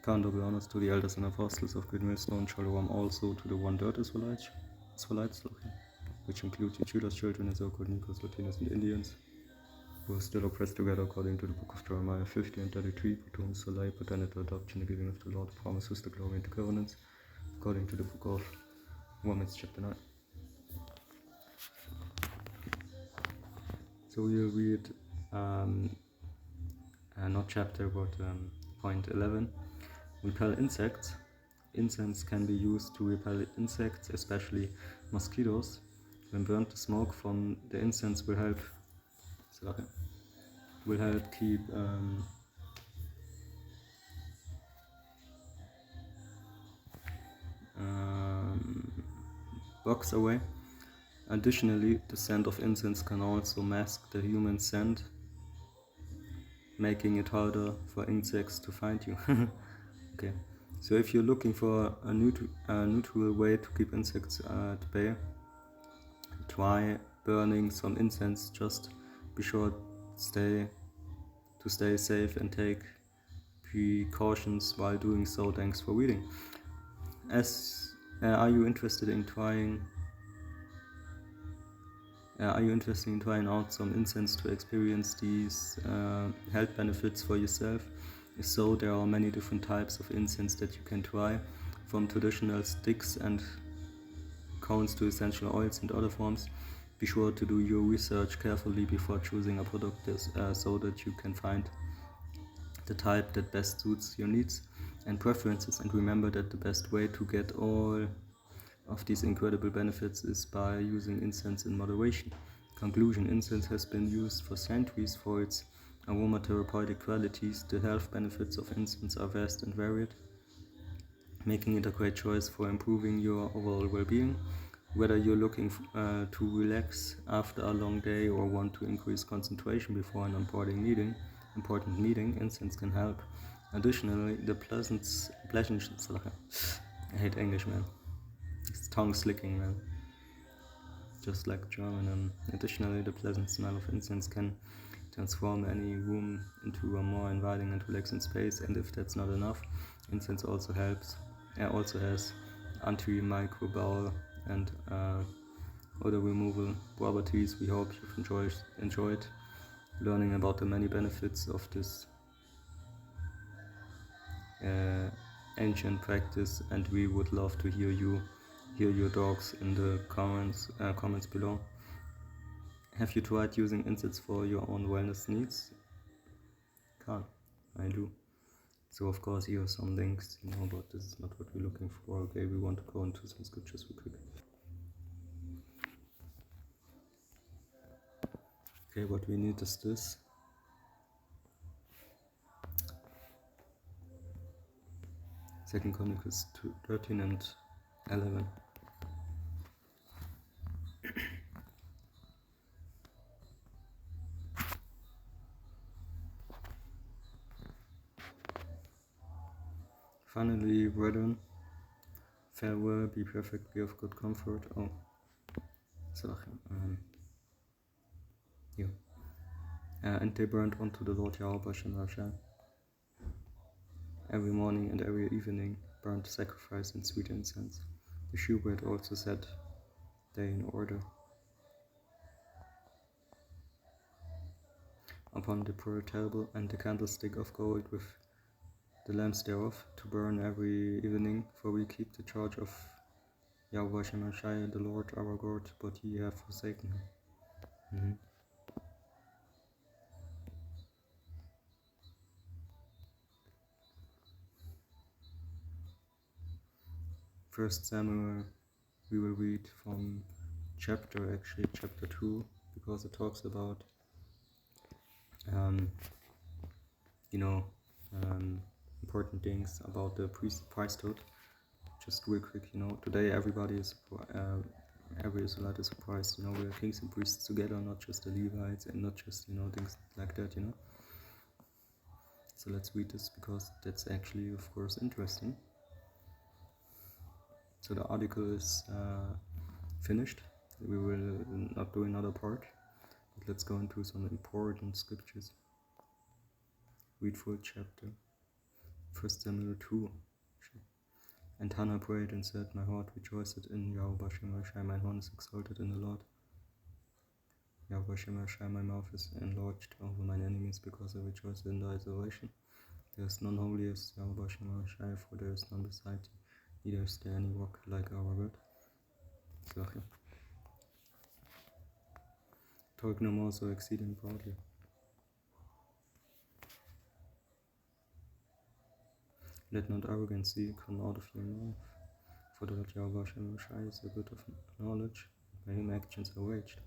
Kando be honors to the elders and apostles of Good Millstone, Shalom also to the one-third Israelites, which include the Judas children, so-called Nikos, Latinos, and Indians, who are still oppressed together according to the book of Jeremiah 50 and 33, but whom Soleil pertained to adoption, the giving of the Lord, promises, the glory, and the covenants, according to the book of Romans chapter 9. So we'll read not chapter, but point 11. Repel insects. Incense can be used to repel insects, especially mosquitoes. When burnt, the smoke from the incense will help keep bugs away. Additionally, the scent of incense can also mask the human scent, making it harder for insects to find you. Okay, so if you're looking for a neutral way to keep insects at bay, try burning some incense. Just be sure to stay safe and take precautions while doing so. Thanks for reading. Are you interested in trying out some incense to experience these health benefits for yourself? If so, there are many different types of incense that you can try, from traditional sticks and cones to essential oils and other forms. Be sure to do your research carefully before choosing a product so that you can find the type that best suits your needs and preferences, and remember that the best way to get all of these incredible benefits is by using incense in moderation. Conclusion: incense has been used for centuries for its aromatherapeutic qualities. The health benefits of incense are vast and varied, making it a great choice for improving your overall well-being. Whether you're looking to relax after a long day or want to increase concentration before an important meeting, incense can help. Additionally, the pleasant I hate English, man. It's tongue slicking, man. Just like German. Additionally, the pleasant smell of incense can transform any room into a more inviting and relaxing space. And if that's not enough, incense also has antimicrobial and odor removal properties. We hope you've enjoyed learning about the many benefits of this ancient practice, and we would love to hear your thoughts in the comments below. Have you tried using incense for your own wellness needs? I do. So of course here are some links, but this is not what we're looking for. Okay, we want to go into some scriptures real quick. Okay, what we need is this. Second Chronicles 13 and 11. Finally, brethren, farewell, be perfect, be of good comfort. And they burned unto the Lord Yahweh Shem every morning and every evening, burnt sacrifice and sweet incense. The shewbread also set they in order upon the prayer table, and the candlestick of gold with the lamps thereof, to burn every evening, for we keep the charge of Yahweh Shem the Lord our God, but ye have forsaken him. 1 Samuel, we will read from chapter 2, because it talks about important things about the priesthood. Just real quick, today every Israelite is surprised, we're kings and priests together, not just the Levites and not just, things like that, So let's read this, because that's actually, of course, interesting. So the article is finished. We will not do another part, but let's go into some important scriptures. Read full chapter. 1 Samuel 2. And Hannah prayed and said, my heart rejoiceth in Yahweh Shem Shai, my horn is exalted in the Lord. Yahweh Shem Shai, my mouth is enlarged over mine enemies, because I rejoice in thy salvation. There is none holy as Yahweh Shem Shai, for there is none beside thee, neither is there any rock like our God. Sache. Talk no more so exceeding proudly. Let not arrogancy come out of your mouth, for the Lord Yahweh Shem Shai is a good of knowledge, by him actions are waged.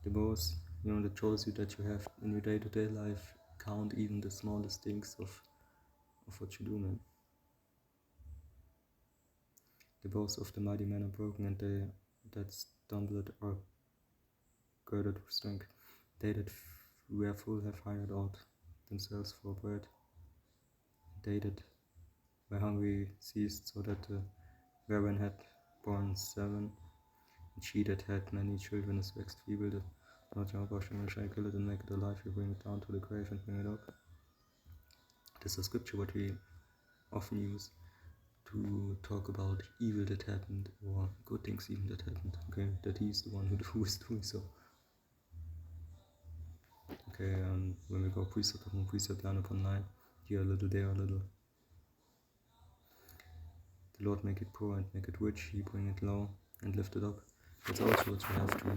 The boast, that shows you that you have in your day-to-day life, count even the smallest things of what you do, man. The bows of the mighty men are broken, and they that stumbled are girded with strength. They that were full have hired out themselves for bread. They that were hungry ceased, so that the barren had borne 7, and she that had many children is waxed feeble. The Lord Yahweh shall kill it and make it alive. You bring it down to the grave and bring it up. This is a scripture what we often use to talk about evil that happened, or good things even that happened, okay, that he's the one who is doing so. Okay, when we go precept upon precept, line upon line, here a little, there a little. The Lord make it poor and make it rich, he bring it low and lift it up. That's also what you have to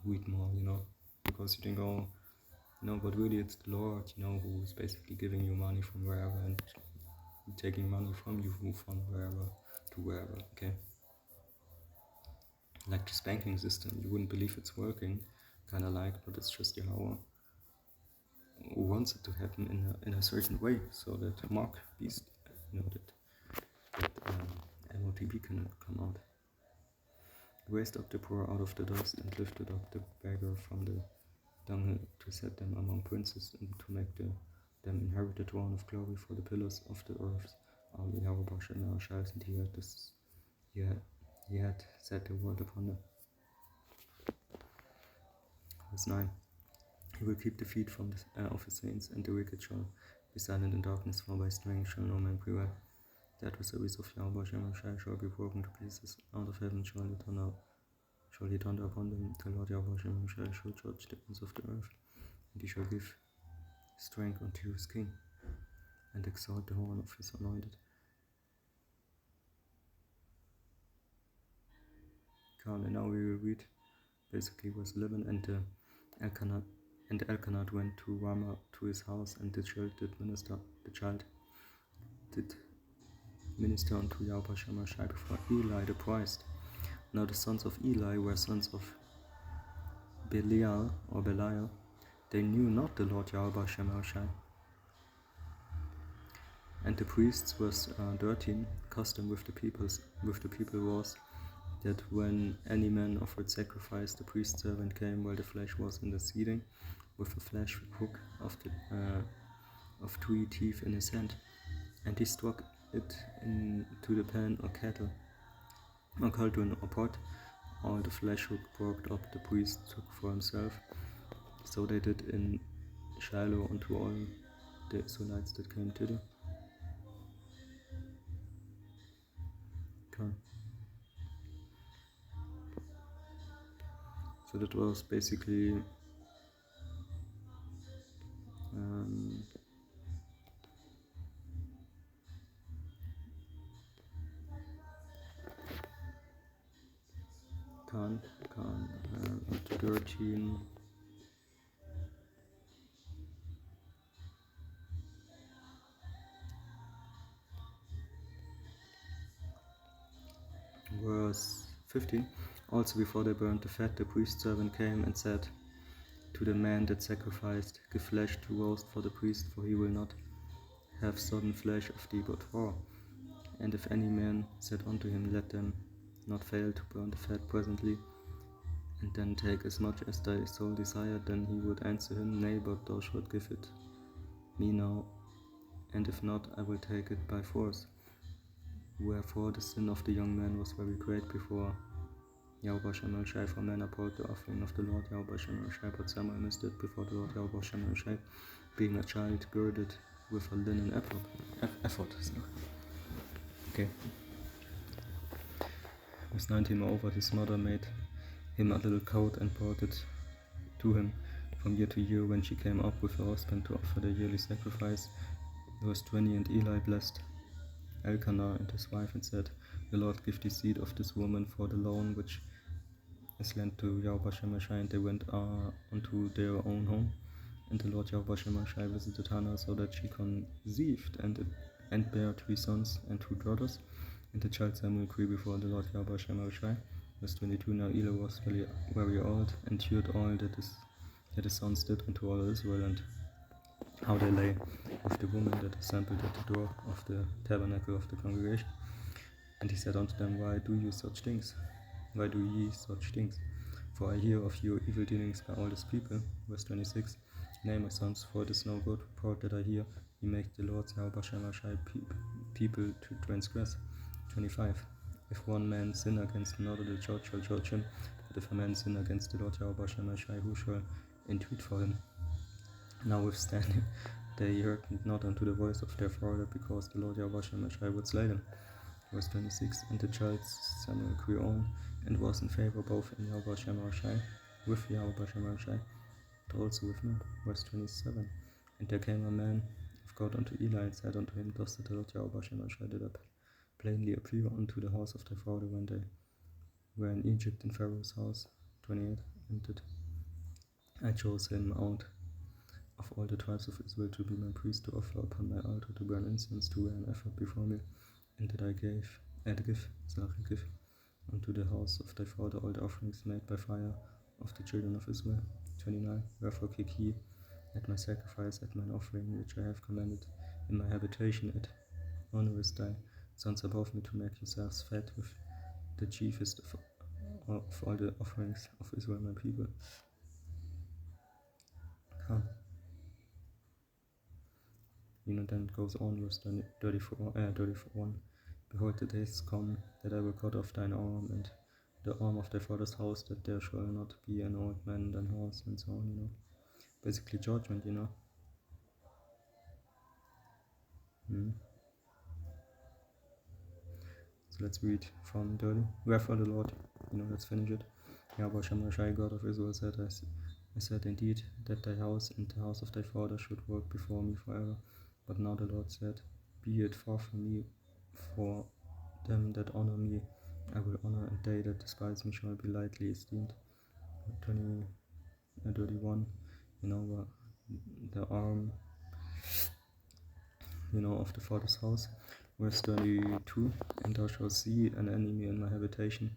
read more, because you think, oh, but really it's the Lord, who's basically giving you money from wherever and taking money from you from wherever to wherever, okay? Like this banking system, you wouldn't believe it's working, kind of like, but it's just Yahweh who wants it to happen in a certain way, so that Mark beast, that MOTB can come out. Raised up the poor out of the dust and lifted up the beggar from the dunghill, to set them among princes and to make them inherit the throne of glory. For the pillars of the earth are Yahweh Shem Shai, and he had set the world upon them. Verse 9. He will keep the feet of his saints, and the wicked shall be silent in darkness, for by strength shall no man prevail. The adversaries of Yahweh Shem Shai shall be broken to pieces. Out of heaven shall he thunder upon them. The Lord Yahweh Shem Shai shall judge the ends of the earth, and he shall give strength unto his king, and exalt the horn of his anointed. And now we will read basically verse 11. And Elkanah went to Ramah to his house, and the child did minister unto Yahweh Shem Shai before Eli the priest. Now the sons of Eli were sons of Belial. They knew not the Lord Yahweh Shem Shai. And the priests, verse 13, custom with the people was that when any man offered sacrifice, the priest's servant came while the flesh was in the seething, with a flesh hook of 3 teeth in his hand, and he struck it into the pan or kettle, or cauldron or pot. All the flesh hook brought up the priest took for himself. So they did in Shiloh unto all the Israelites that came thither. Okay. So that was basically up to 13. Verse 15. Also before they burned the fat, the priest's servant came and said to the man that sacrificed, give flesh to roast for the priest, for he will not have sodden flesh of thee but raw. And if any man said unto him, let them not fail to burn the fat presently, and then take as much as thy soul desired, then he would answer him, nay, but thou shalt give it me now, and if not, I will take it by force. Wherefore the sin of the young man was very great before Yahweh Shem Shai, for men abhorred the offering of the Lord Yahweh Shem Shai, but Samuel missed it before the Lord Yahweh Shem Shai, being a child girded with a linen effort. So. Okay. With 19 moreover, his mother made him a little coat and brought it to him from year to year when she came up with her husband to offer the yearly sacrifice. Verse 20, and Eli blessed Elkanah and his wife and said, the Lord give the seed of this woman for the loan which is lent to Yahweh Shemashai, and they went unto their own home. And the Lord Yahweh Shemashai visited Hannah so that she conceived and bare 3 sons and 2 daughters. And the child Samuel grew before the Lord Yahweh Shemashai. Verse 22, now Eli was very, very old, and heard all that his sons did unto all Israel, and how they lay with the woman that assembled at the door of the tabernacle of the congregation. And he said unto them, why do ye such things? Why do ye such things? For I hear of your evil dealings by all this people. Verse 26, nay, my sons, for it is no good report that I hear. Ye make the Lord Yahweh Shemashai people to transgress. 25, if one man sin against another, the judge shall judge him. But if a man sin against the Lord Yahweh Shemashai, who shall entreat for him? Notwithstanding, they hearkened not unto the voice of their father, because the Lord Yahweh Shemashai would slay them. Verse 26, and the child Samuel grew on, and was in favor both in Yahweh Shemashai, with Yahweh Shemashai, but also with men. Verse 27, and there came a man of God unto Eli, and said unto him, thus the Lord Yahweh Shemashai did plainly appear unto the house of thy father when they were in Egypt in Pharaoh's house. 28, and that I chose him out of all the tribes of Israel to be my priest, to offer upon my altar, to burn incense, to wear an ephod before me, and that I give unto the house of thy father all the offerings made by fire of the children of Israel. 29, wherefore keep ye at my sacrifice, at mine offering, which I have commanded in my habitation, at honorest thy sons above me, to make yourselves fat with the chiefest of all the offerings of Israel my people. Come. Then it goes on, verse 31. Behold, the days come that I will cut off thine arm and the arm of thy father's house, that there shall not be an old man in thine house, and so on, Basically judgment, So let's read from 30. Wherefore the Lord, let's finish it. Yahweh Shemashai, God of Israel, said, I said indeed that thy house and the house of thy father should work before me forever. But now the Lord said, be it far from me, for them that honor me I will honor, and they that despise me shall be lightly esteemed. 31, the arm, of the father's house. Verse 32, and thou shalt see an enemy in my habitation,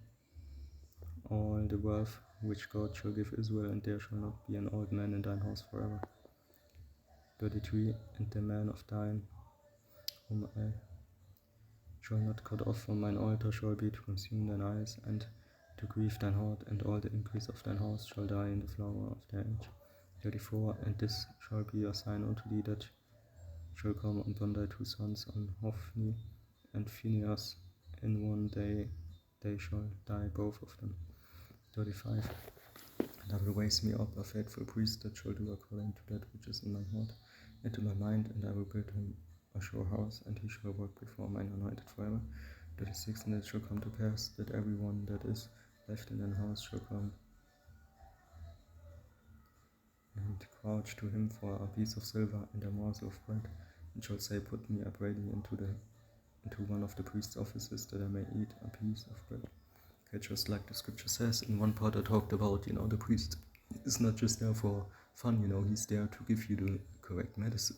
all the wealth which God shall give Israel, and there shall not be an old man in thine house forever. 33, and the man of thine, whom I shall not cut off from mine altar, shall be to consume thine eyes, and to grieve thine heart, and all the increase of thine house shall die in the flower of their age. 34, and this shall be a sign unto thee that shall come upon thy 2 sons, on Hophni and Phinehas. In one day they shall die, both of them. 35, and I will raise me up a faithful priest that shall do according to that which is in my heart and to my mind, and I will build him a sure house, and he shall work before mine anointed forever. 36, and it shall come to pass that every one that is left in thine house shall come and crouch to him for a piece of silver and a morsel of bread, and shall say, put me up ready into one of the priest's offices, that I may eat a piece of bread. Okay, just like the scripture says, in one part I talked about, the priest is not just there for fun, he's there to give you the correct medicine.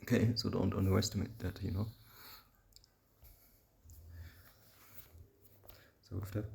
Okay, so don't underestimate that, So with that,